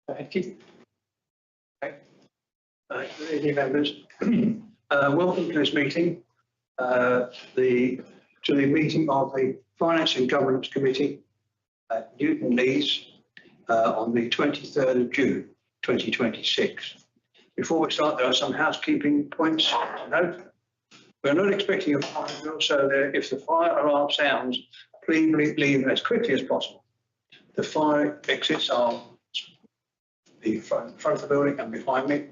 Thank you. Okay. Good evening, members. Welcome to this meeting, to the meeting of the Finance and Governance Committee at Newton Lees on the 23rd of June 2026. Before we start, there are some housekeeping points to note. We're not expecting a fire drill, so if the fire alarm sounds, please leave as quickly as possible. The fire exits are the front of the building and behind me.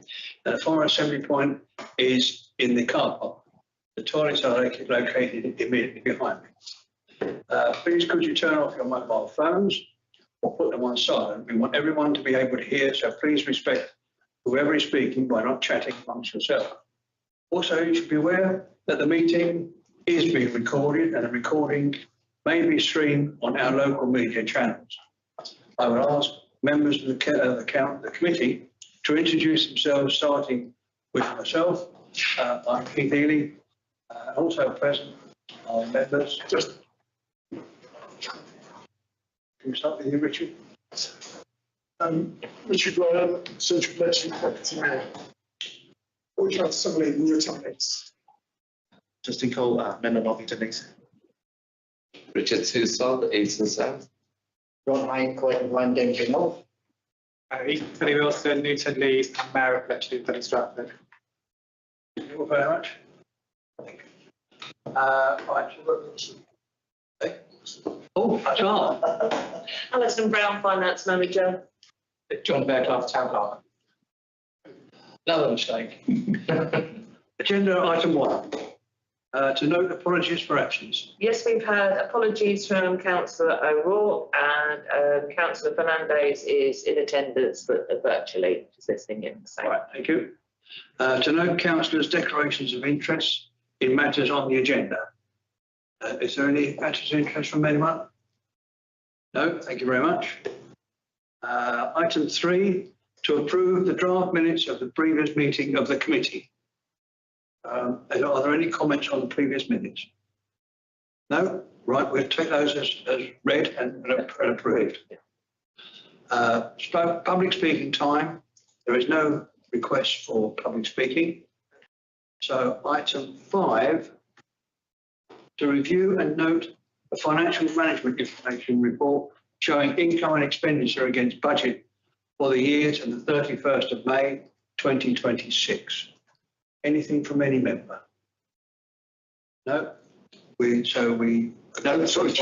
And the fire assembly point is in the car park. The toilets are located immediately behind me. Please could you turn off your mobile phones or put them on silent. We want everyone to be able to hear, so please respect whoever is speaking by not chatting amongst yourself. Also, you should be aware that the meeting is being recorded and the recording may be streamed on our local media channels. I will ask members of the committee to introduce themselves, starting with myself. I'm Keith Healy, also present are members. Can we start with you, Richard? Richard Ryan, Central Bletchley Property Mayor. What would you like to summary in your attendance? Justin Cole, Member Nottington Lees. Richard Tucson, Eastern South. Ron Hine, London, North. Fenny Wilson, Newton Lees, Mayor of Bletchley, Fenny Stratford. Thank you all very much. Oh, John. Alison Brown, Finance Manager. John Bearclough, Town Clerk. Another mistake. Agenda item 1. To note apologies for absence. Yes, we've had apologies from Councillor O'Rourke, and Councillor Fernandez is in attendance but virtually just listening in. So. Right, thank you. To note councillors' declarations of interest in matters on the agenda. Is there any matters of interest from anyone? No, thank you very much. Item 3, to approve the draft minutes of the previous meeting of the committee. Are there any comments on the previous minutes? No? Right, we'll take those as read and approved. Public speaking time. There is no request for public speaking. So item 5, to review and note the financial management information report showing income and expenditure against budget for the year to the 31st of May 2026. Anything from any member? No? No, sorry,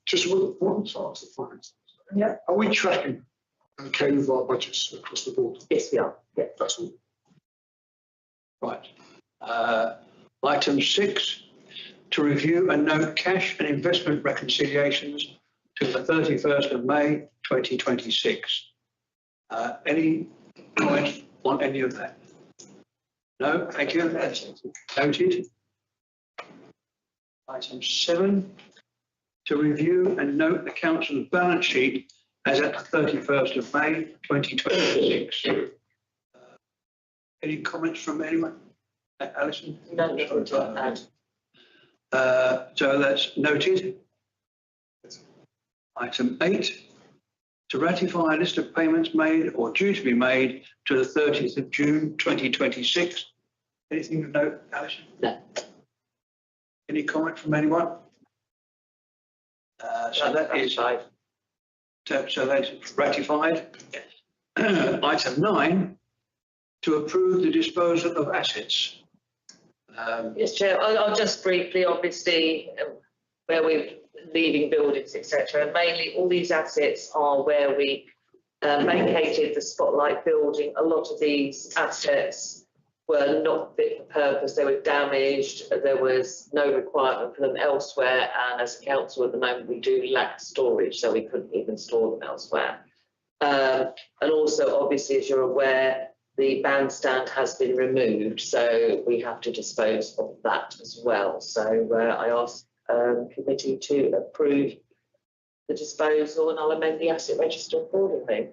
just one part of the finance. Yeah. Are we tracking okay with our budgets across the board? Yes, we are. Yeah. That's all. Right. Item 6, to review and note cash and investment reconciliations to the 31st of May 2026. Any comments on any of that? No, thank you. That's noted. Item 7, to review and note the council's balance sheet as at the 31st of May 2026. Any comments from anyone? Alison? No. So that's noted. Item 8, to ratify a list of payments made or due to be made to the 30th of June 2026. Anything to note, Alison? No. Any comment from anyone? So that is so that's ratified. Item 9, to approve the disposal of assets. Yes, Chair. I'll just briefly, obviously, where we're leaving buildings, etc. And mainly all these assets are where we vacated the Spotlight building. A lot of these assets were not fit for purpose. They were damaged. There was no requirement for them elsewhere. And as a council at the moment, we do lack storage, so we couldn't even store them elsewhere. And also, obviously, as you're aware, the bandstand has been removed, so we have to dispose of that as well. So I ask committee to approve the disposal, and I'll amend the asset register accordingly.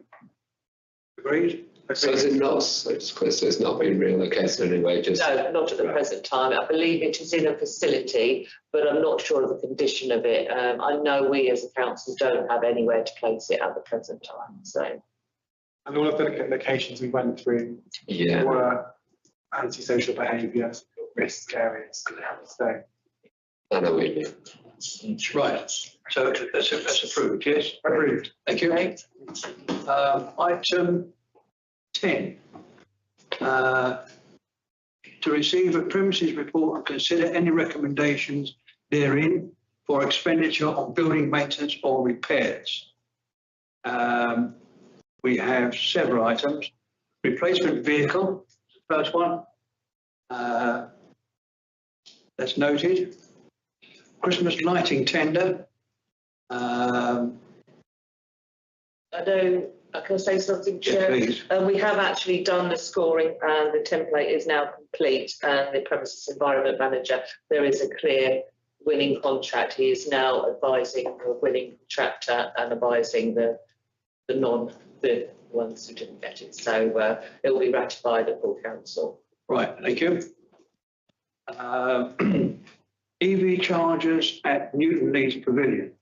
Agreed? So is it not, so it's not been relocated anyway? Just No, not at the present time. I believe it is in a facility, but I'm not sure of the condition of it. I know we as a council don't have anywhere to place it at the present time. So And all of the locations we went through Yeah. were antisocial behaviour, risk areas. So, I know what you mean. Right, so that's approved, yes? approved. Thank you. Item 10. To receive a premises report and consider any recommendations therein for expenditure on building maintenance or repairs. We have several items. Replacement vehicle, first one. That's noted. Christmas lighting tender. I can say something, Yes, Chair. please. We have actually done the scoring and the template is now complete, and the premises environment manager, there is a clear winning contract. He is now advising the winning contractor and advising the ones who didn't get it. So it will be ratified at full council. Right, thank you. EV chargers at Newton Leeds Pavilion.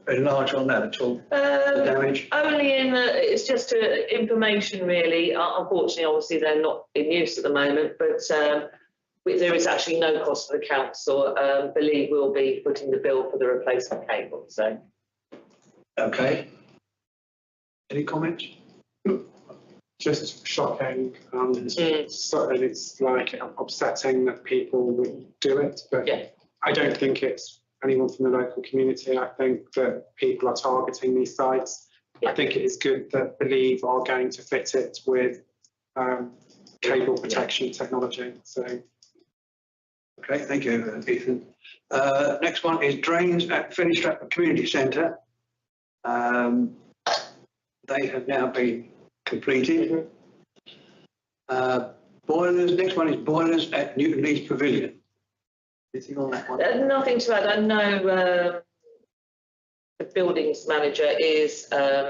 Enlarge on that at all, the damage? Only it's just information really. Unfortunately, obviously, they're not in use at the moment, but there is actually no cost for the council. Believe we'll be footing the bill for the replacement cable, so. Okay. Any comments? Just shocking. So, and it's like upsetting that people would do it, but Yeah. I don't think it's anyone from the local community. I think that people are targeting these sites. I think it is good that Believe are going to fit it with cable protection technology. So, Okay, thank you, Ethan. Next one is drains at Fenny Stratford Community Centre. They have now been completed. Boilers, next one is boilers at Newton Leeds Pavilion. Anything on that one? Nothing to add. I know the buildings manager is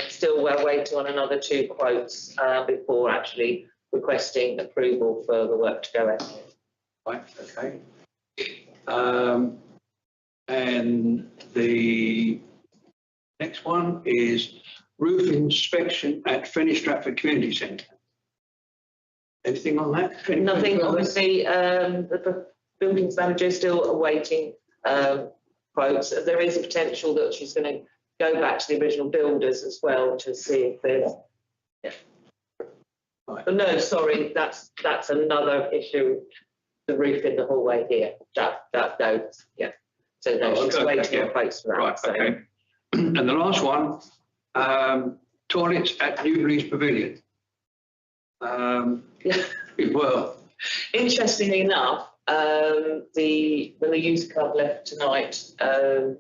still waiting on another 2 quotes before actually requesting approval for the work to go ahead. Right, okay. And the next one is roof inspection at Fenny Stratford Community Centre. Anything on that? Anything Nothing, further? obviously, the buildings manager is still awaiting quotes. There is a potential that she's going to go back to the original builders as well to see if there's. Yeah. Right. But no, sorry, that's another issue. The roof in the hallway here. That goes, yeah. So no, she's okay, waiting yeah. on quotes for that. Right, so. okay. And the last one, toilets at Newton Leeds Pavilion. Yeah. Well, Interestingly enough, when the youth club left tonight, the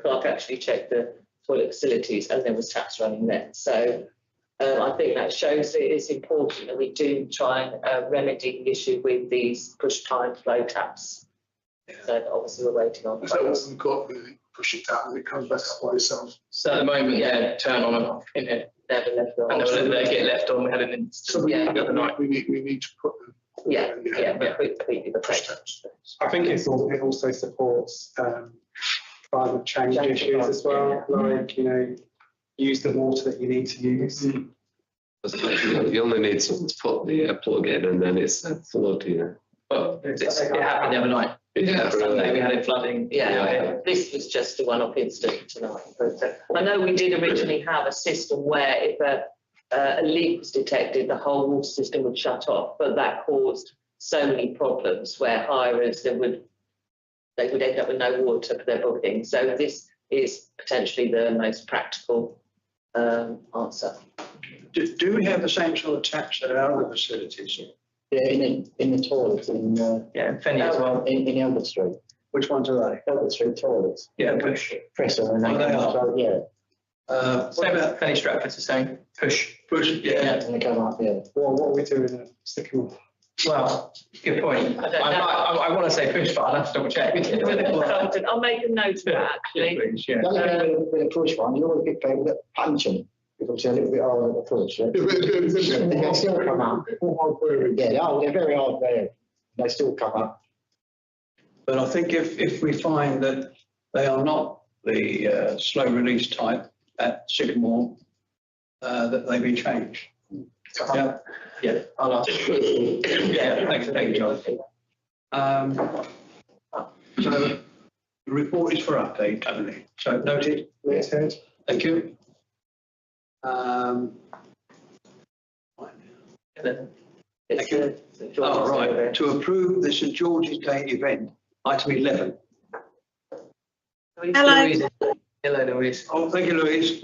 clerk actually checked the toilet facilities and there was taps running there. So I think that shows that it's important that we do try and remedy the issue with these push time flow taps. So obviously we're waiting on. is that what we've got? Really push it down and it comes back up by itself. So at the moment, yeah, turn on and off in here. Never left on. And they get left on. We had an So instance the other night. we need to put them. Yeah, completely the Push press. I think it also supports climate change issues as well. Like, use the water that you need to use. You only need someone to put the plug in and then it's flood, But it happened the other night. Yeah, Sunday we had it flooding. Yeah, this was just a one-off incident tonight. But I know we did originally have a system where if a leak was detected, the whole water system would shut off, but that caused so many problems where hirers they would end up with no water for their booking. So this is potentially the most practical answer. do we have the same sort of taps at our other facilities? Yeah, in the toilets Yeah, Fenny as well. in Albert Street. Which ones are they? Albert Street toilets. Yeah, push. Press them and they Oh, they come are? up. Yeah, What Same about with Fenny Stratford's the same. Push. push? Yeah. and they come up. Yeah. What are we doing? Sticking them. Well, good point. I don't know. I want to say push, but I'll have to double check. I'll make a note of that actually. Please, yeah. The only thing with a push one, you always get people that punch them because they're a little bit harder at the push. Yeah? They can still come up. Yeah, they're very hard there. They still come up. But I think if we find that they are not the slow release type at Sycamore, that they be changed. Yeah, Yeah, I'll ask. yeah, thank you, John. So the report is for update only, so noted. Yes, Ed. Thank you. It's you. St. George's Oh, Day right, event. to approve the St George's Day event, item 11. Hello. Hello, Louise. Oh, thank you, Louise.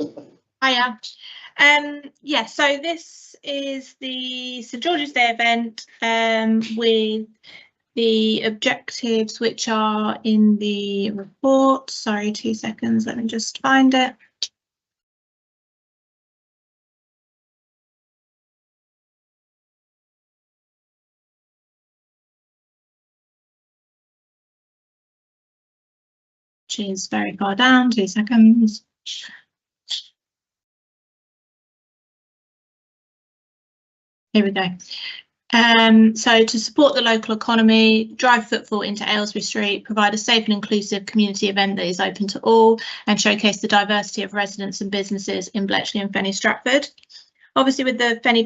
Hiya. Yeah, so this is the St George's Day event with the objectives which are in the report. Sorry, 2 seconds, let me just find it. Which is very far down, 2 seconds. Here we go. So to support the local economy, drive footfall into Aylesbury Street, provide a safe and inclusive community event that is open to all, and showcase the diversity of residents and businesses in Bletchley and Fenny Stratford. Obviously, with the Fenny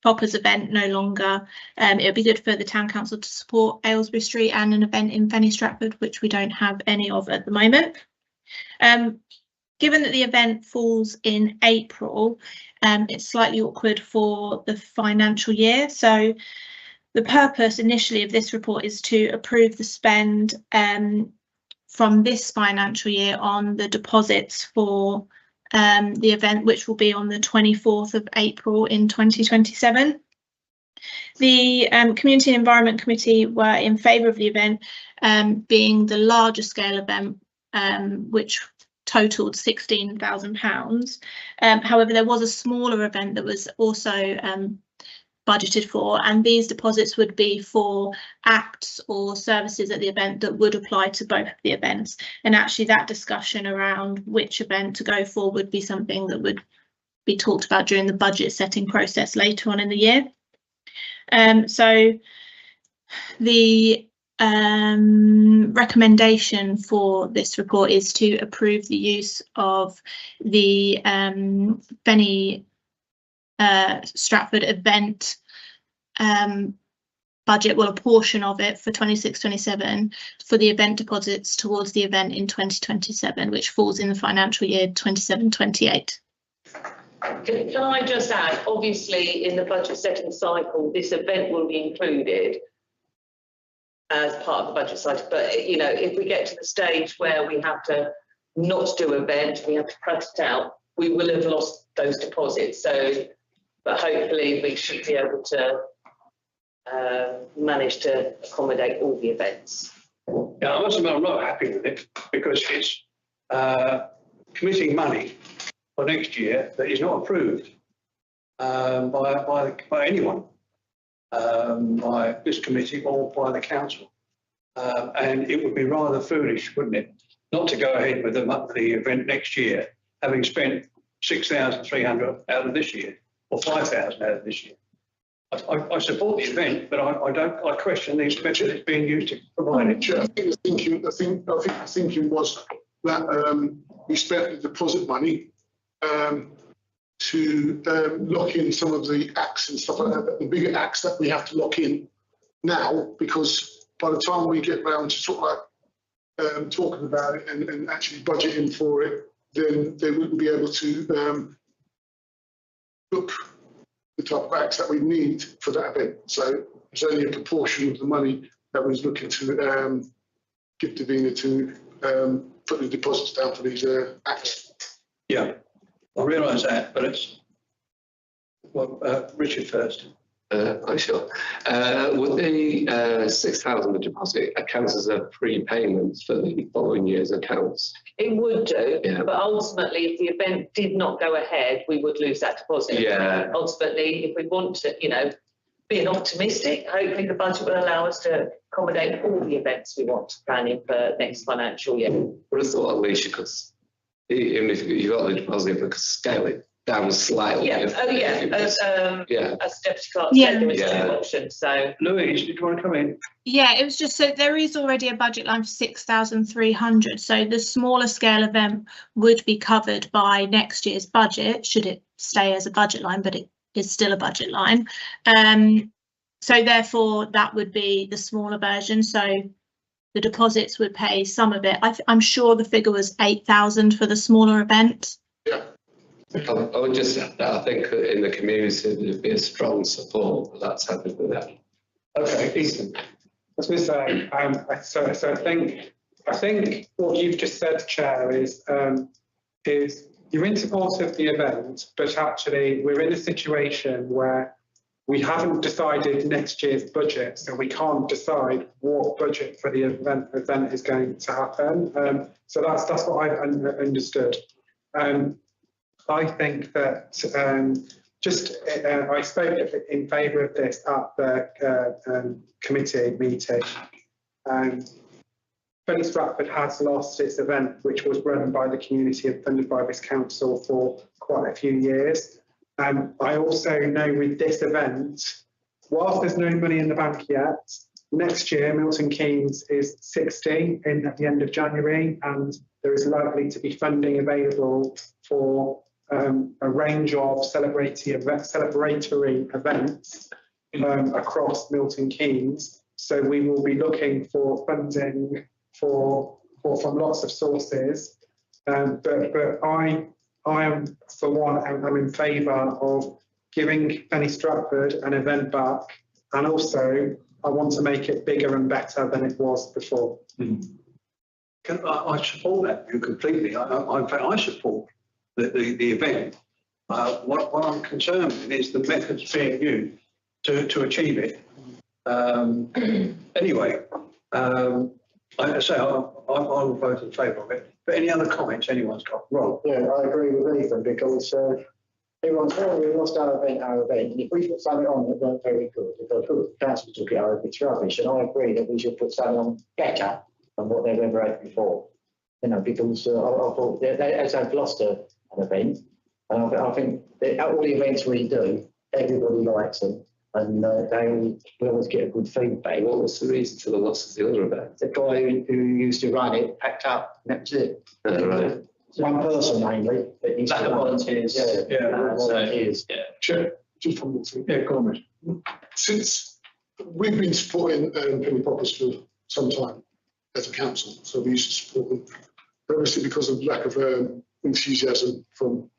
Poppers event no longer, it would be good for the Town Council to support Aylesbury Street and an event in Fenny Stratford, which we don't have any of at the moment. Given that the event falls in April, it's slightly awkward for the financial year. So the purpose initially of this report is to approve the spend from this financial year on the deposits for the event, which will be on the 24th of April in 2027. The Community and Environment Committee were in favour of the event being the larger scale event, which totaled £16,000. However, there was a smaller event that was also budgeted for, and these deposits would be for acts or services at the event that would apply to both of the events. And actually that discussion around which event to go for would be something that would be talked about during the budget setting process later on in the year. So the recommendation for this report is to approve the use of the Fenny Stratford event budget, well, a portion of it for 26-27 for the event deposits towards the event in 2027, which falls in the financial year 27-28. Can I just add, obviously in the budget setting cycle, this event will be included as part of the budget cycle, but you know, if we get to the stage where we have to not do event, we have to cut it out, we will have lost those deposits. So, but hopefully we should be able to manage to accommodate all the events. Yeah, I must admit I'm not happy with it because it's committing money for next year that is not approved by anyone, by this committee or by the council. And it would be rather foolish, wouldn't it, not to go ahead with the event next year, having spent 6,300 out of this year or 5,000 out of this year. I support the event, but I question the expenditure that's being used to provide it. I think the thinking was that we spent the deposit money to lock in some of the acts and stuff like that, the bigger acts that we have to lock in now, because by the time we get round to sort of talking about it and actually budgeting for it, then they wouldn't be able to book the type of acts that we need for that event. So it's only a proportion of the money that was looking to give Davina to put the deposits down for these acts. Yeah, I realise that, but it's well, Richard first. Sure. Would the 6,000 deposit account as a prepayment for the following year's accounts? It would do, yeah. But ultimately, if the event did not go ahead, we would lose that deposit. Yeah. Ultimately, if we want to, you know, being optimistic, hopefully the budget will allow us to accommodate all the events we want to plan in for next financial year. But I thought at least you could, even if you got the deposit, we could scale it down slightly. Yeah, Yeah. as Deputy Clerk Yeah. said, there was Yeah. two options, so. Louise, did you want to come in? Yeah, it was just so there is already a budget line for 6,300. So the smaller scale event would be covered by next year's budget, should it stay as a budget line, but it is still a budget line. So therefore that would be the smaller version. So the deposits would pay some of it. I'm sure the figure was 8,000 for the smaller event. Yeah. I would just, I think in the community there'd be a strong support for that's happening with that. Okay, Ethan. I was going to say, so I think what you've just said, Chair, is you're in support of the event, but actually we're in a situation where we haven't decided next year's budget, so we can't decide what budget for the event is going to happen. So that's what I've understood. I think that I spoke in favour of this at the committee meeting. Fenny Stratford has lost its event, which was run by the community and funded by this council for quite a few years. I also know with this event, whilst there's no money in the bank yet, next year Milton Keynes is 60 at the end of January, and there is likely to be funding available for a range of celebratory events across Milton Keynes. So we will be looking for funding from lots of sources. But I am, for one, I'm in favour of giving Fenny Stratford an event back, and also I want to make it bigger and better than it was before. I support that view completely. In fact, I support the event. What I'm concerned with is the methods being used to achieve it. Anyway, I say I'll vote in favour of it. But any other comments anyone's got? Rob? Yeah, I agree with Ethan, because everyone's saying we lost our event, and if we put something on that weren't very good, if the council took it over, it's rubbish, and I agree that we should put something on better than what they've ever had before. You know, because I thought as they've lost an event, and I think that all the events we do, everybody likes them, and we always get a good feedback. What was the reason for the loss of the other event? The guy who used to run it packed up, and that was it. Right. One person mainly. But he's Lack of volunteers. Yeah. Volunteers. Chair, just one more thing. Yeah, comment. Since we've been supporting penny poppers for some time as a council, so we used to support them. But obviously, because of lack of enthusiasm from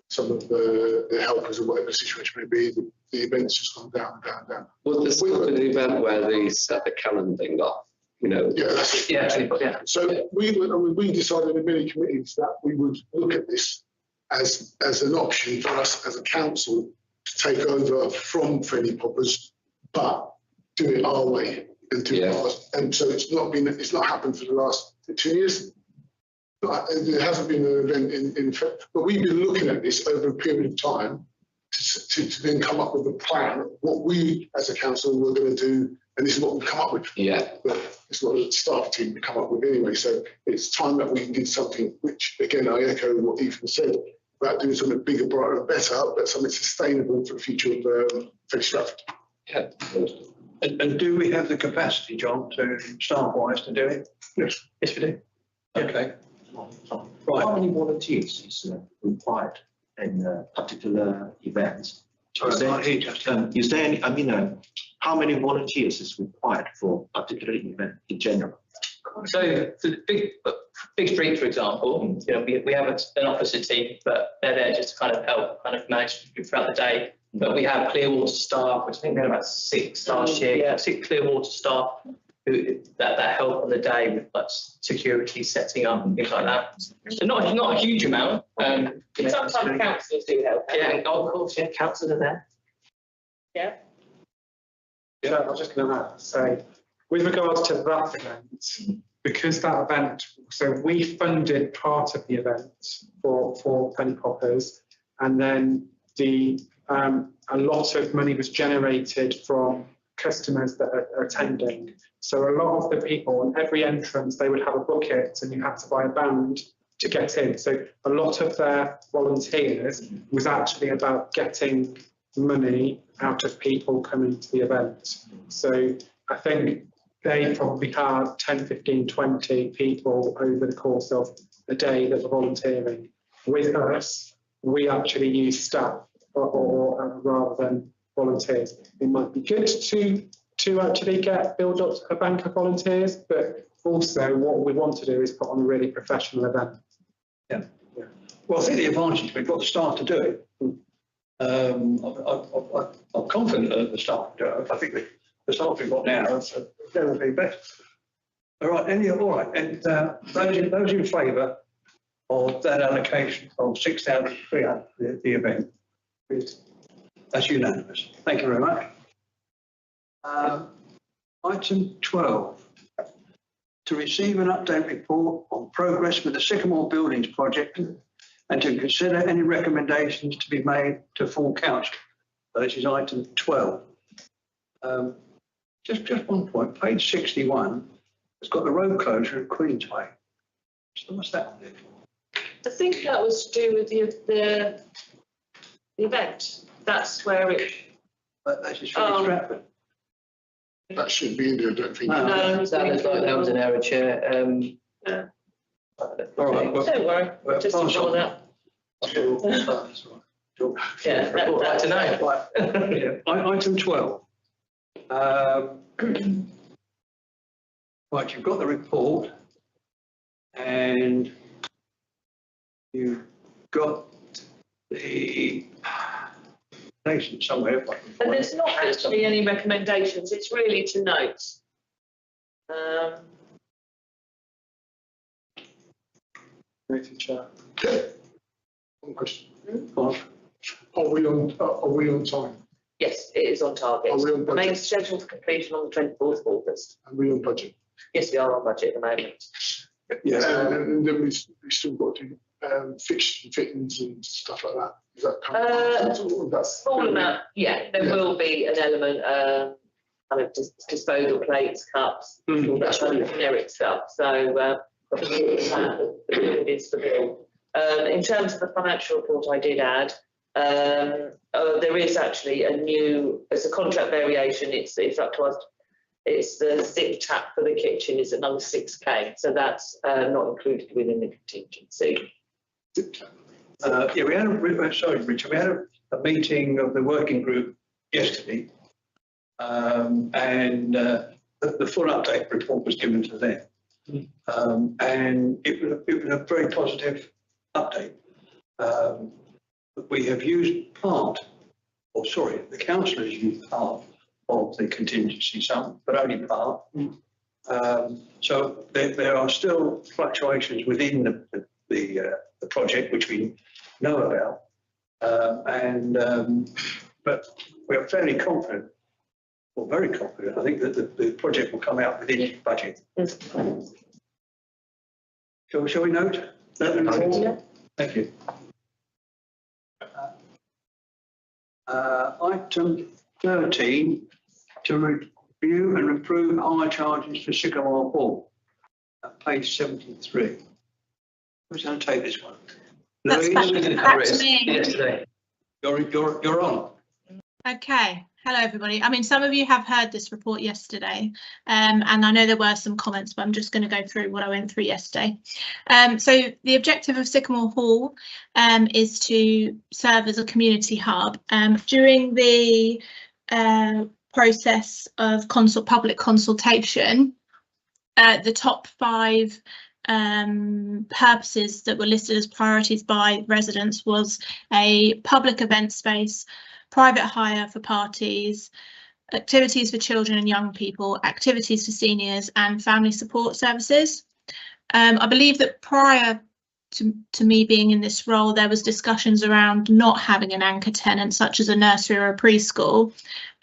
some of the helpers or whatever the situation may be, the events just gone down and down and down. Was this an event where they set the calendar thing off? You know. Yeah, that's it. Yeah. So we decided in many committees that we would look at this as an option for us as a council to take over from Fenny Poppers, but do it our way and do it ours. And so it's not happened for the last 2 years. There hasn't been an event in fact, but we've been looking at this over a period of time to then come up with a plan, what we as a council were going to do, and this is what we've come up with. Yeah. But it's what the staff team come up with anyway. So it's time that we did something, which again, I echo what Ethan said about doing something bigger, brighter and better, but something sustainable for the future of Fenny Stratford. Yeah. And do we have the capacity, John, to staff-wise to do it? Yes. Yes, we do. Okay. Right. How many volunteers is required in a particular event? Sorry, I can't hear you, Justin. Is there any, how many volunteers is required for a particular event in general? So for the big street, for example, you know, we have an officer team, but they're there just to kind of help manage throughout the day. But we have Clearwater staff, which I think we had about 6 last year. Yeah. 6 Clearwater staff that help on the day with like security, setting up and things like that. So not a huge amount. Sometimes councillors do help. Yeah, and of course, yeah, councillors are there. Yeah. So I was just going to say, with regards to that event, because that event, so we funded part of the event for Penny Poppers, and then a lot of money was generated from customers that are attending. So a lot of the people, on every entrance, they would have a bucket, and you had to buy a band to get in. So a lot of their volunteers was actually about getting money out of people coming to the event. So I think they probably had 10, 15, 20 people over the course of a day that were volunteering. With us, we actually use staff or rather than volunteers. It might be good to actually build up a bank of volunteers, but also what we want to do is put on a really professional event. Yeah. Well, I think the advantage, we've got the staff to do it. I'm confident that the staff do it. I think the staff we've got now have never been better. All right, all right, and those in favour of that allocation of 6,300 for the event, that's unanimous. Thank you very much. Item 12, to receive an update report on progress with the Sycamore Buildings project and to consider any recommendations to be made to full council. So this is item 12. Just one point, page 61, it's got the road closure at Queensway. So what's that? I think that was to do with the event. That's where it. That's just from Stratford. That shouldn't be in there, I don't think. No, That looks like that was an error, Chair. Yeah. All right. Well, Don't worry, just ignore that. Yeah, Right to know. Item 12. Right, you've got the report and you've got the nation somewhere. And there's not actually any recommendations, it's really to note. Chair. One question. Well, Are we on time? Yes, it is on target. Are we on budget? Remains scheduled for completion on the 24th of August. Are we on budget? Yes, we are on budget at the moment. yeah. And then we still got to do fixtures and fittings and stuff like that. Is that coming? That's Small amount, yeah, there will be an element, kind of disposal plates, cups, all that kind of generic stuff. So, it is the bill. In terms of the financial report, I did add, there is actually it's a contract variation, it's up to us. It's the zip tap for the kitchen is another 6K, so that's not included within the contingency. Yeah, we had sorry, Richard, we had a meeting of the working group yesterday, and the full update report was given to them, and it was a very positive update. We have used the council has used part of the contingency sum, but only part. So there are still fluctuations within the project which we know about, but we are fairly confident, or very confident, I think that the project will come out within the budget. Shall we note? Yeah. Thank you. Item 13, to review and approve hire charges for Sycamore Hall, at page 73. Who's going to take this one? That's back to me. Yesterday. You're on. Okay. Hello, everybody. I mean, some of you have heard this report yesterday, and I know there were some comments, but I'm just going to go through what I went through yesterday. So the objective of Sycamore Hall is to serve as a community hub. During the process of public consultation, the top 5 purposes that were listed as priorities by residents was a public event space, private hire for parties, activities for children and young people, activities for seniors, and family support services. I believe that prior to me being in this role, there was discussions around not having an anchor tenant such as a nursery or a preschool,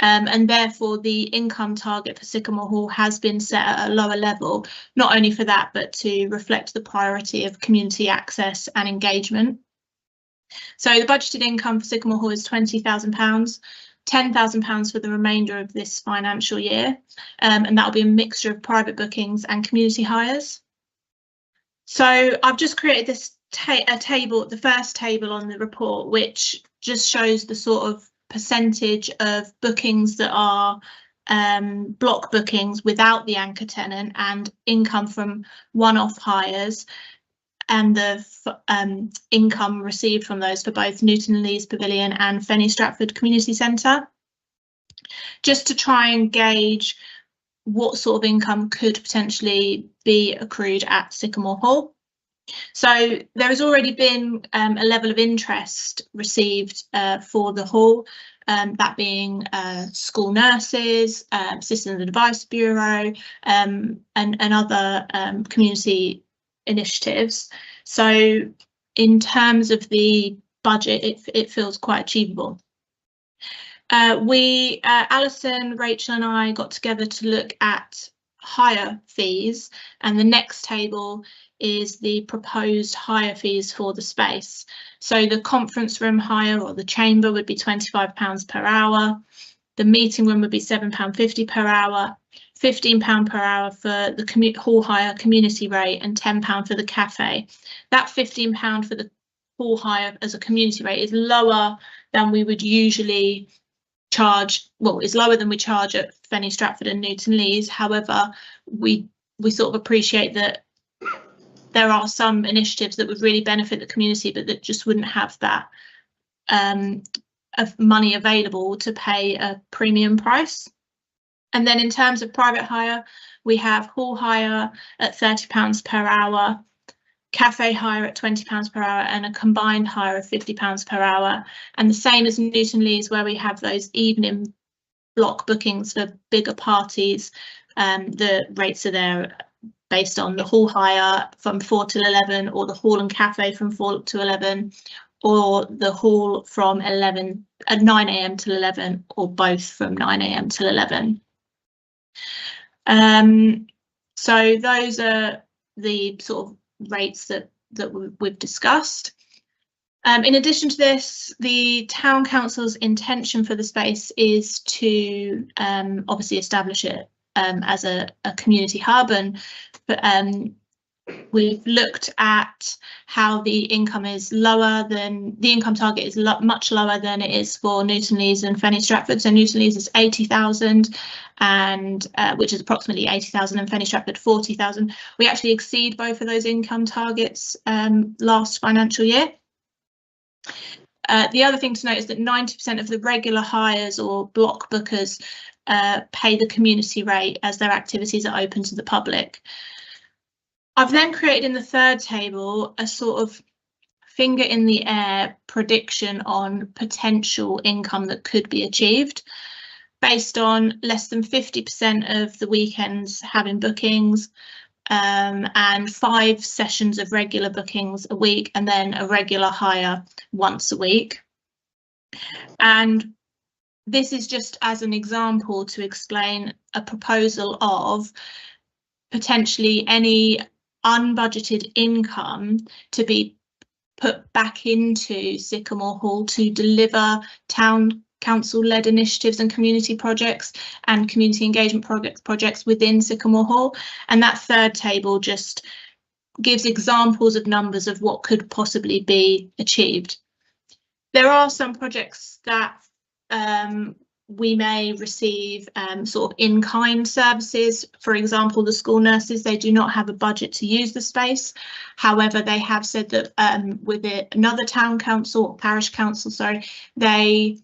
and therefore the income target for Sycamore Hall has been set at a lower level, not only for that, but to reflect the priority of community access and engagement. So the budgeted income for Sycamore Hall is £20,000, £10,000 for the remainder of this financial year, and that will be a mixture of private bookings and community hires. So I've just created this a table, the first table on the report, which just shows the sort of percentage of bookings that are block bookings without the anchor tenant and income from one-off hires, and the income received from those for both Newton Lees Pavilion and Fenny Stratford Community Centre, just to try and gauge what sort of income could potentially be accrued at Sycamore Hall. So there has already been a level of interest received for the hall, that being school nurses, Citizens Advice Bureau, and other community initiatives. So in terms of the budget, it feels quite achievable. Alison, Rachel and I got together to look at hire fees, and the next table is the proposed hire fees for the space. So the conference room hire or the chamber would be £25 per hour. The meeting room would be £7.50 per hour, £15 per hour for the hall hire community rate, and £10 for the cafe. That £15 for the hall hire as a community rate is lower than we would usually charge, well, it's lower than we charge at Fenny Stratford and Newton Lees. However, we sort of appreciate that there are some initiatives that would really benefit the community, but that just wouldn't have that of money available to pay a premium price. And then in terms of private hire, we have hall hire at £30 per hour, cafe hire at £20 per hour, and a combined hire of £50 per hour. And the same as Newton Lees, where we have those evening block bookings for bigger parties. The rates are there based on the hall hire from 4 till 11, or the hall and cafe from 4 to 11, or the hall from 9 AM till 11, or both from 9 AM till 11. So those are the sort of rates that we've discussed. In addition to this, the Town Council's intention for the space is to obviously establish it as a community hub, and we've looked at how the income is lower than the income target is much lower than it is for Newton Lees and Fenny Stratford. So Newton Lees is 80,000, and which is approximately 80,000, and Fenny Stratford 40,000. We actually exceed both of those income targets last financial year. The other thing to note is that 90% of the regular hires or block bookers pay the community rate as their activities are open to the public. I've then created in the third table a sort of finger in the air prediction on potential income that could be achieved based on less than 50% of the weekends having bookings, and 5 sessions of regular bookings a week, and then a regular hire once a week. And this is just as an example to explain a proposal of potentially any unbudgeted income to be put back into Sycamore Hall to deliver town council-led initiatives and community projects and community engagement projects within Sycamore Hall. And that third table just gives examples of numbers of what could possibly be achieved. There are some projects that we may receive sort of in-kind services. For example, the school nurses, they do not have a budget to use the space. However, they have said that with another town council or parish council, sorry, they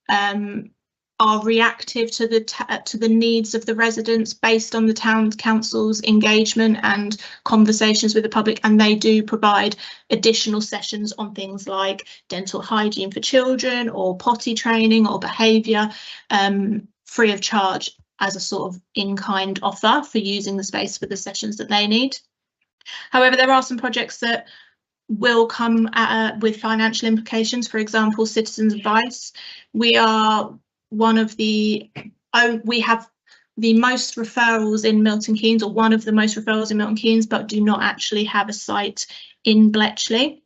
are reactive to the needs of the residents based on the town council's engagement and conversations with the public, and they do provide additional sessions on things like dental hygiene for children or potty training or behaviour, free of charge as a sort of in-kind offer for using the space for the sessions that they need. However, there are some projects that will come with financial implications. For example, Citizens Advice. We are one of we have the most referrals in Milton Keynes, or one of the most referrals in Milton Keynes, but do not actually have a site in Bletchley.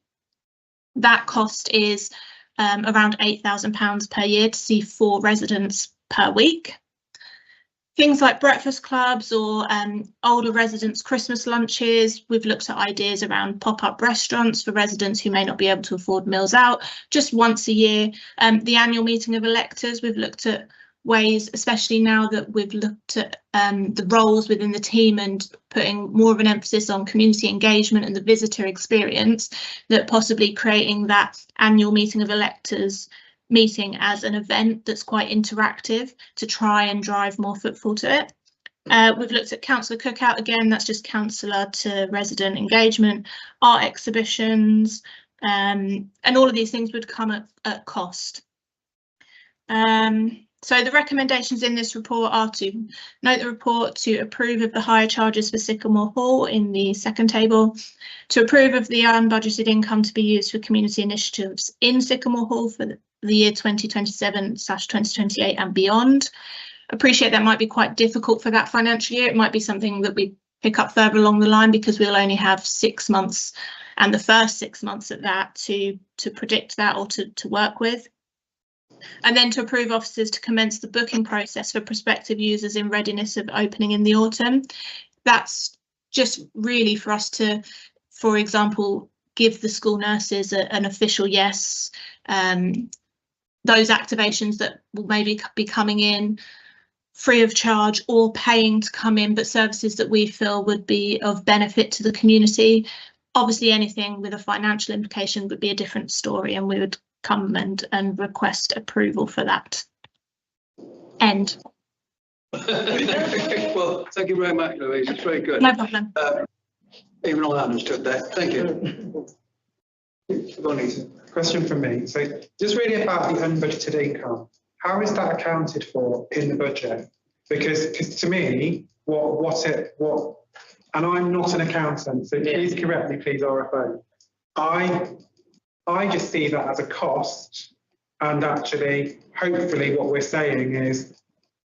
That cost is around £8,000 per year to see 4 residents per week. Things like breakfast clubs or older residents' Christmas lunches. We've looked at ideas around pop-up restaurants for residents who may not be able to afford meals out just once a year. The annual meeting of electors, we've looked at ways, especially now that we've looked at the roles within the team and putting more of an emphasis on community engagement and the visitor experience, that possibly creating that annual meeting of electors meeting as an event that's quite interactive to try and drive more footfall to it. We've looked at councillor cookout again, that's just councillor to resident engagement, art exhibitions, and all of these things would come at cost. So the recommendations in this report are to note the report, to approve of the higher charges for Sycamore Hall in the second table, to approve of the unbudgeted income to be used for community initiatives in Sycamore Hall for the year 2027/2028 and beyond. Appreciate that might be quite difficult for that financial year. It might be something that we pick up further along the line because we'll only have 6 months and the first 6 months of that to predict that or to work with. And then to approve officers to commence the booking process for prospective users in readiness of opening in the autumn. That's just really for us to, for example, give the school nurses an official yes. Those activations that will maybe be coming in free of charge or paying to come in, but services that we feel would be of benefit to the community. Obviously, anything with a financial implication would be a different story, and we would come and request approval for that. End. Well, thank you very much, Louise. It's very good. No problem. Even I understood that. Thank you. Go on, Lisa. Question from me. So just really about the unbudgeted income. How is that accounted for in the budget? Because to me, and I'm not an accountant, so please correct me, please, RFO. I just see that as a cost, and actually, hopefully what we're saying is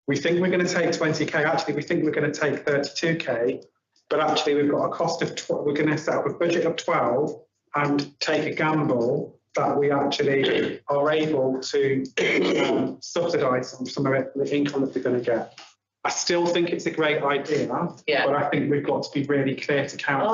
we think we're going to take 20k, actually we think we're going to take 32k, but actually we've got a cost of, we're going to set up a budget of 12 and take a gamble that we actually are able to subsidise some of it, the income that we're going to get. I still think it's a great idea, but I think we've got to be really clear to council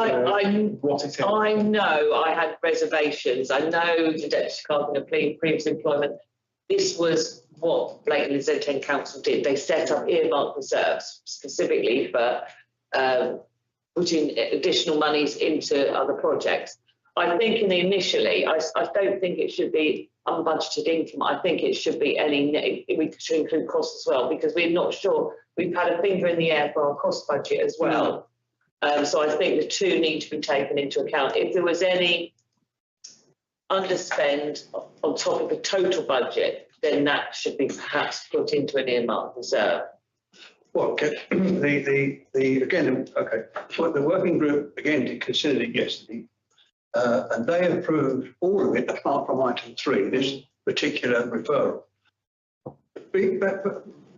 what it is. I know I had reservations. I know the Deputy Carpenter previous employment. This was what Bletchley Z10 Council did. They set up earmark reserves specifically for putting additional monies into other projects. I think initially, I don't think it should be unbudgeted income. I think it should be we should include costs as well, because we're not sure. We've had a finger in the air for our cost budget as well. So I think the two need to be taken into account. If there was any underspend on top of the total budget, then that should be perhaps put into an earmark reserve. Well, okay. Well, the working group again considered it yesterday, and they approved all of it apart from item 3, this particular referral.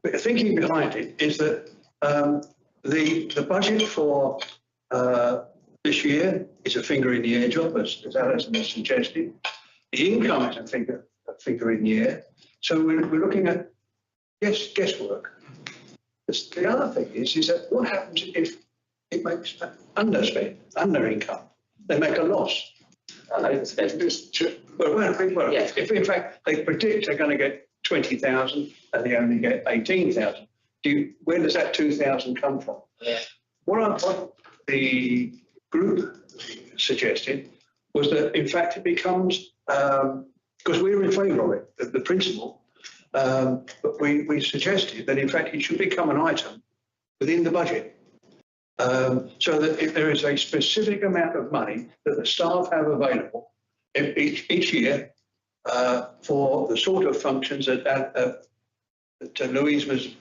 But the thinking behind it is that the budget for this year is a finger in the air job, as Alison has suggested. The income is a finger in the air. So we're looking at guesswork. The other thing is that what happens if it makes under income? They make a loss. If in fact they predict they're going to get 20,000 and they only get 18,000, where does that 2,000 come from? Yeah. What the group suggested was that in fact it becomes, because we're in favour of it, the principle, but we suggested that in fact it should become an item within the budget. So that if there is a specific amount of money that the staff have available each year for the sort of functions that Louise was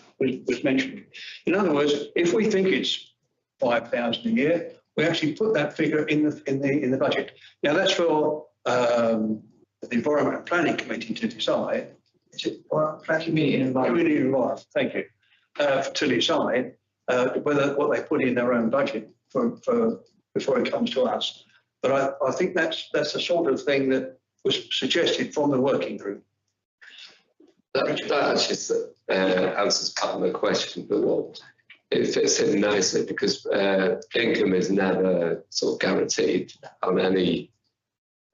mentioning. In other words, if we think it's 5,000 a year, we actually put that figure in the budget. Now that's for the Environment and Planning Committee to decide. Is it Community and Environment? Thank you. To decide whether what they put in their own budget for before it comes to us. But I think that's the sort of thing that was suggested from the working group. That actually answers part of the question, but what it fits in nicely because income is never sort of guaranteed on any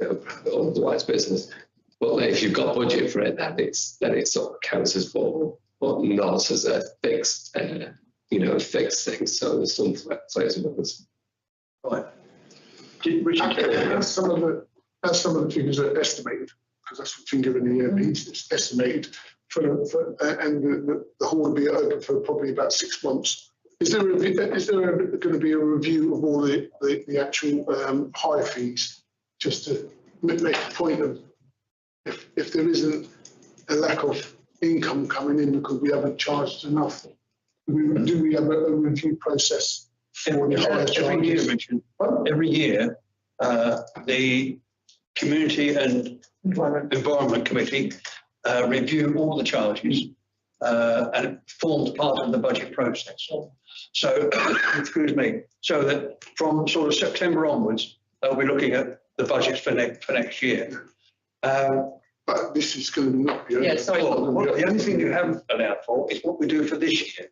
otherwise business. But if you've got budget for it, then it sort of counts as for, but not as a fixed, fixed thing. So there's some flexibility. Right. Richard, As some of the figures are estimated, because that's what finger in the air means, it's estimated and the hall will be open for probably about 6 months. Is there going to be a review of all the actual high fees, just to make the point of if there isn't a lack of income coming in because we haven't charged enough, do we have a review process for the higher every year, charges? Richard, every year, the Community and Environment Committee review all the charges and it forms part of the budget process. So, excuse me, so that from sort of September onwards, they'll be looking at the budgets for next year. But this is going to not be. Yeah, sorry. Well, the only thing you haven't allowed for is what we do for this year.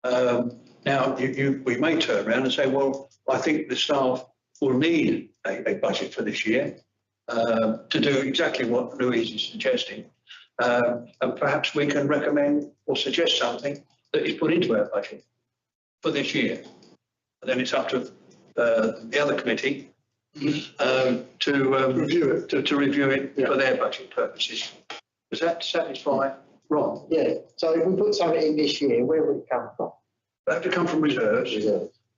Now, we may turn around and say, well, I think the staff will need a budget for this year to do exactly what Louise is suggesting. And perhaps we can recommend or suggest something that is put into our budget for this year. And then it's up to the other committee to review it for their budget purposes. Does that satisfy Ron? Yeah, so if we put something in this year, where would it come from? They have to come from reserves.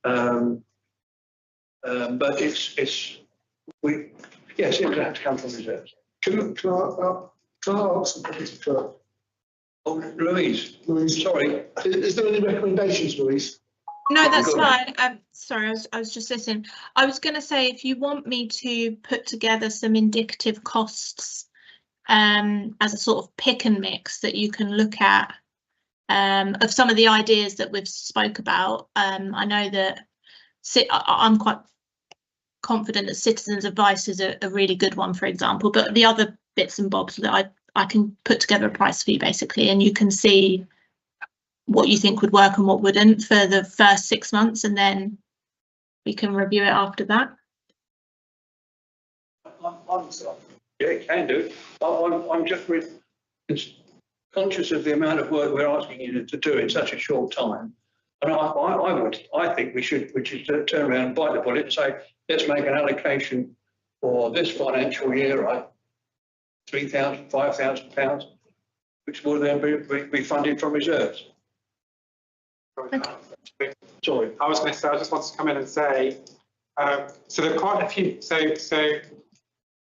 But yes, it would have to come from reserves. Can I ask the deputy clerk? Oh, Louise, sorry. Is there any recommendations, Louise? No, that's fine. Sorry, I was just listening. I was going to say, if you want me to put together some indicative costs as a sort of pick and mix that you can look at of some of the ideas that we've spoke about. I know that I'm quite confident that citizens' advice is a really good one, for example, but the other bits and bobs that I can put together a price for you basically, and you can see what you think would work and what wouldn't for the first 6 months, and then we can review it after that. Yeah, you can do. I'm just conscious of the amount of work we're asking you to do in such a short time. And I think we should turn around and bite the bullet and say, let's make an allocation for this financial year, right? £3,000, £5,000, which will then be funded from reserves. Sorry. I was going to say, I just wanted to come in and say, so there are quite a few. So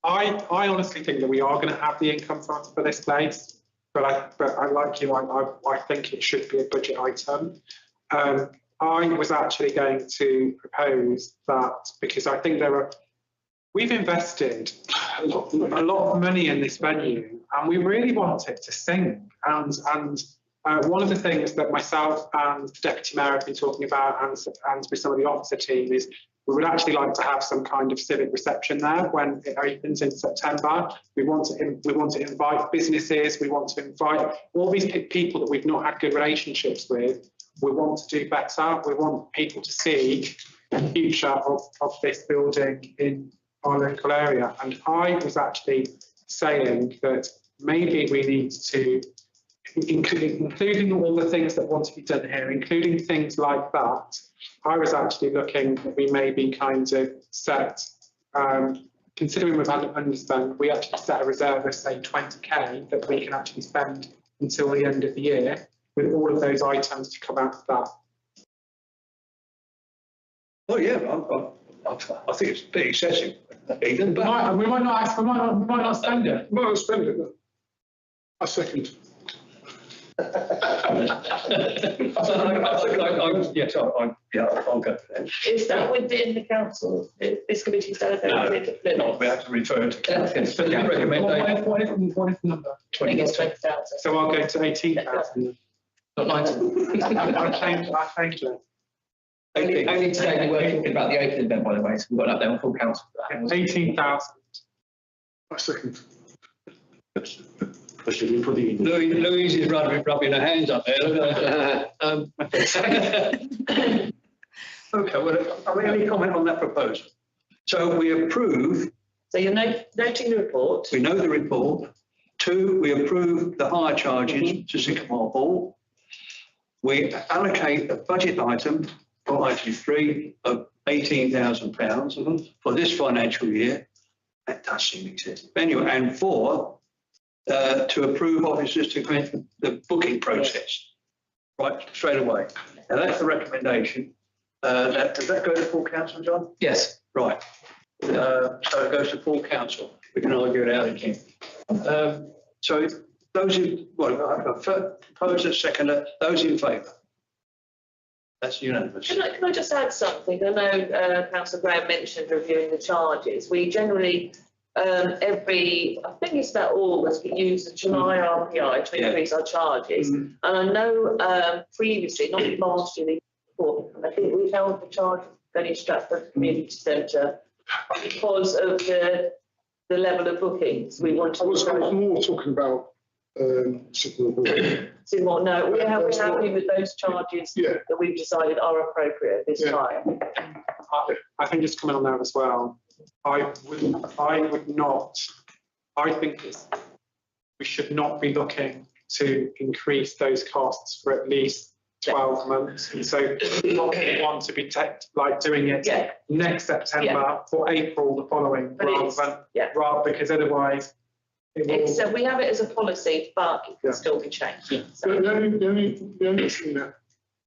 I honestly think that we are going to have the income for this place, but I like you. I think it should be a budget item. I was actually going to propose that because I think we've invested a lot of money in this venue, and we really want it to sing. And one of the things that myself and the Deputy Mayor have been talking about, and with some of the officer team, is we would actually like to have some kind of civic reception there when it opens in September. We want to invite businesses. We want to invite all these people that we've not had good relationships with. We want to do better. We want people to see the future of this building in our local area. And I was actually saying that maybe we need to, including all the things that want to be done here, including things like that, I was actually looking that we maybe kind of set, considering we've had to underspend, we actually set a reserve of say 20k that we can actually spend until the end of the year, with all of those items to come out of that. Oh yeah, I think it's a bit excessive, Ethan, but we might not spend it. We might not spend it. I second. I'll go for that. Is that within the council? This committee's done it? No, we have to refer it to council. Recommendation. What is the number? I think it's 20,000. So I'll go to 18,000. Not 90. I changed it. Only today we were talking about the opening event, by the way, so we've got up there on full council for that. 18,000. I second. Because we put it in. Louise is rubbing her hands up there. Okay, well, are there any comment on that proposal? So we approve, So you're noting the report. we know the report. 2, we approve the hire charges to Sycamore Hall. We allocate a budget item for item 3 of £18,000 for this financial year. That does seem excessive. Anyway, and 4, to approve officers to commence the booking process. Right, straight away. Now that's the recommendation. Does that go to full council, John? Yes. Right. So it goes to full council. We can argue it out again. So those in, well, I propose a seconder, those in favour? That's unanimous. Can I just add something? I know Councillor Graham mentioned reviewing the charges. We generally, every, I think it's about August, we use the July RPI to increase our charges. And I know previously, not last year, the year before, I think we held the charge of Fenny Stratford Community Centre because of the level of bookings we wanted. I was more talking about Sycamore Hall. Sycamore, no, we're happy with those charges that we've decided are appropriate at this time. I think just comment on that as well. I would not, I think we should not be looking to increase those costs for at least 12 months. And so we want to be doing it next September for April the following, rather because otherwise So we have it as a policy, but it can still be changed. So. The only thing that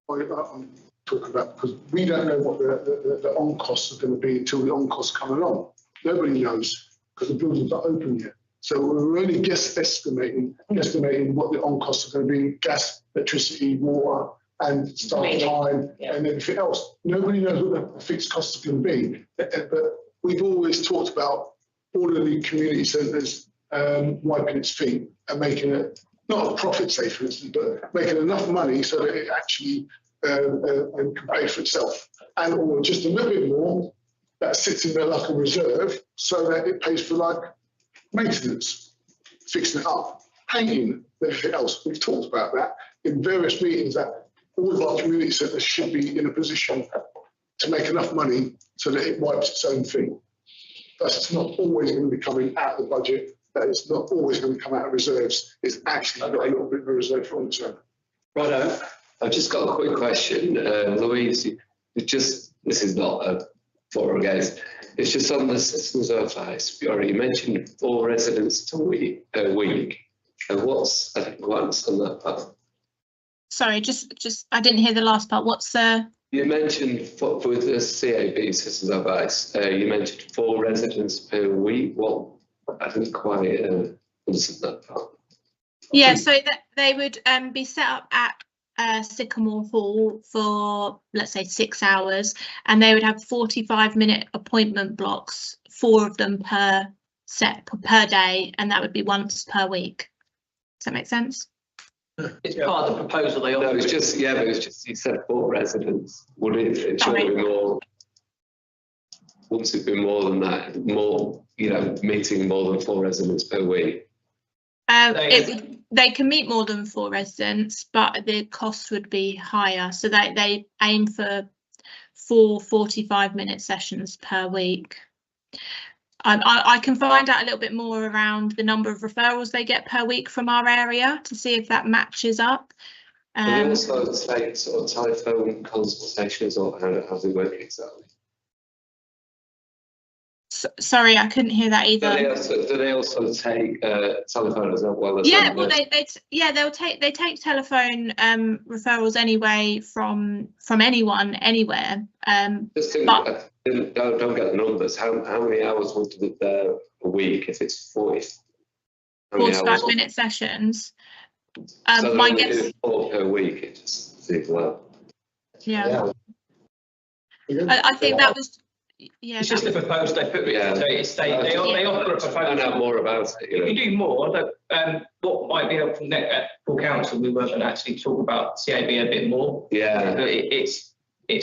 I'm talking about, because we don't know what the on costs are going to be until the on costs come along. Nobody knows because the buildings are open yet. So we're only estimating what the on costs are going to be: gas, electricity, water, and staff time, and everything else. Nobody knows what the fixed costs are going to be. But we've always talked about all of the community centres wiping its feet and making it not a profit, say for instance, but making enough money so that it actually can pay for itself, and or just a little bit more that sits in there like a reserve, so that it pays for like maintenance, fixing it up, painting, everything else. We've talked about that in various meetings, that all of our community centres should be in a position to make enough money so that it wipes its own feet. That's not always going to be coming out of the budget. That is not always going to come out of reserves. It's actually got a little bit of a reserve for its own. Right. I've just got a quick question, Louise. This is not a for or against. It's just on the citizens' advice. You already mentioned 4 residents a week. And what's, I think, once on that part? Sorry, just I didn't hear the last part. What's the? You mentioned with the CAB citizens' advice. You mentioned 4 residents per week. What? I didn't quite understand that part. Yeah, so that they would be set up at Sycamore Hall for, let's say, 6 hours, and they would have 45-minute appointment blocks, 4 of them per day, and that would be once per week. Does that make sense? It's part of the proposal they offered. No, it's just, but it's just, you said 4 residents. Would it should be more? Wouldn't it be more than that? More, meeting more than 4 residents per week? They can meet more than 4 residents, but the cost would be higher. So they aim for 4 45-minute sessions per week. I can find out a little bit more around the number of referrals they get per week from our area to see if that matches up. They also take sort of telephone consultations, or how does it work exactly? Sorry, I couldn't hear that either. Do they also take telephone as well as? Yeah, well, they take telephone referrals anyway from anyone anywhere. Just don't get the numbers. How many hours would it there a week if it's 45-minute sessions? So my guess 4 per week. It just seems well. Yeah. I think that was. Yeah, it's just a proposal they put. So they offer a proposal. Find out more about it. If you do more, what might be helpful for council, we were going to actually talk about CAB a bit more. Yeah. But it's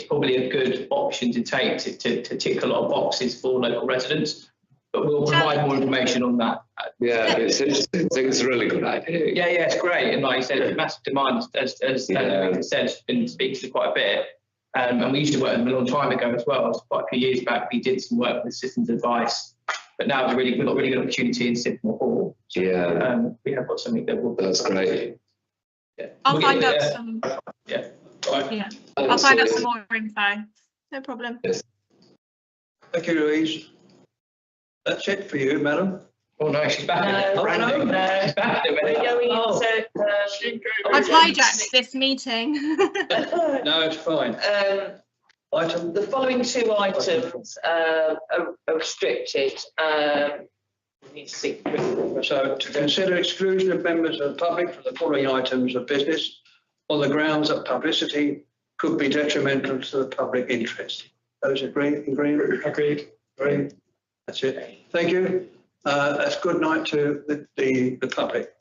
probably a good option to take to tick a lot of boxes for local residents. but we'll provide more information on that. Yeah, it's interesting. I think it's a really good idea. Yeah, it's great. And like you said, massive demand, as Richard said, been speaking to quite a bit. And we used to work with them a long time ago as well. So quite a few years back, we did some work with systems advice. But now we've got really good opportunity in Sycamore Hall. Yeah. We have got something that will. That's great. Yeah. I'll find out some. Yeah. Right. Yeah. I'll find out some more info. No problem. Yes. Thank you, Louise. That's it for you, madam. Oh no, she's back. No, Branding. no. She's back there, We're going into, I've hijacked this meeting. No, it's fine. Item, the following two items are restricted. Need to see. so to consider exclusion of members of the public from the following items of business on the grounds that publicity could be detrimental to the public interest. Those agree? Agreed. That's it. Thank you. That's good night to the public.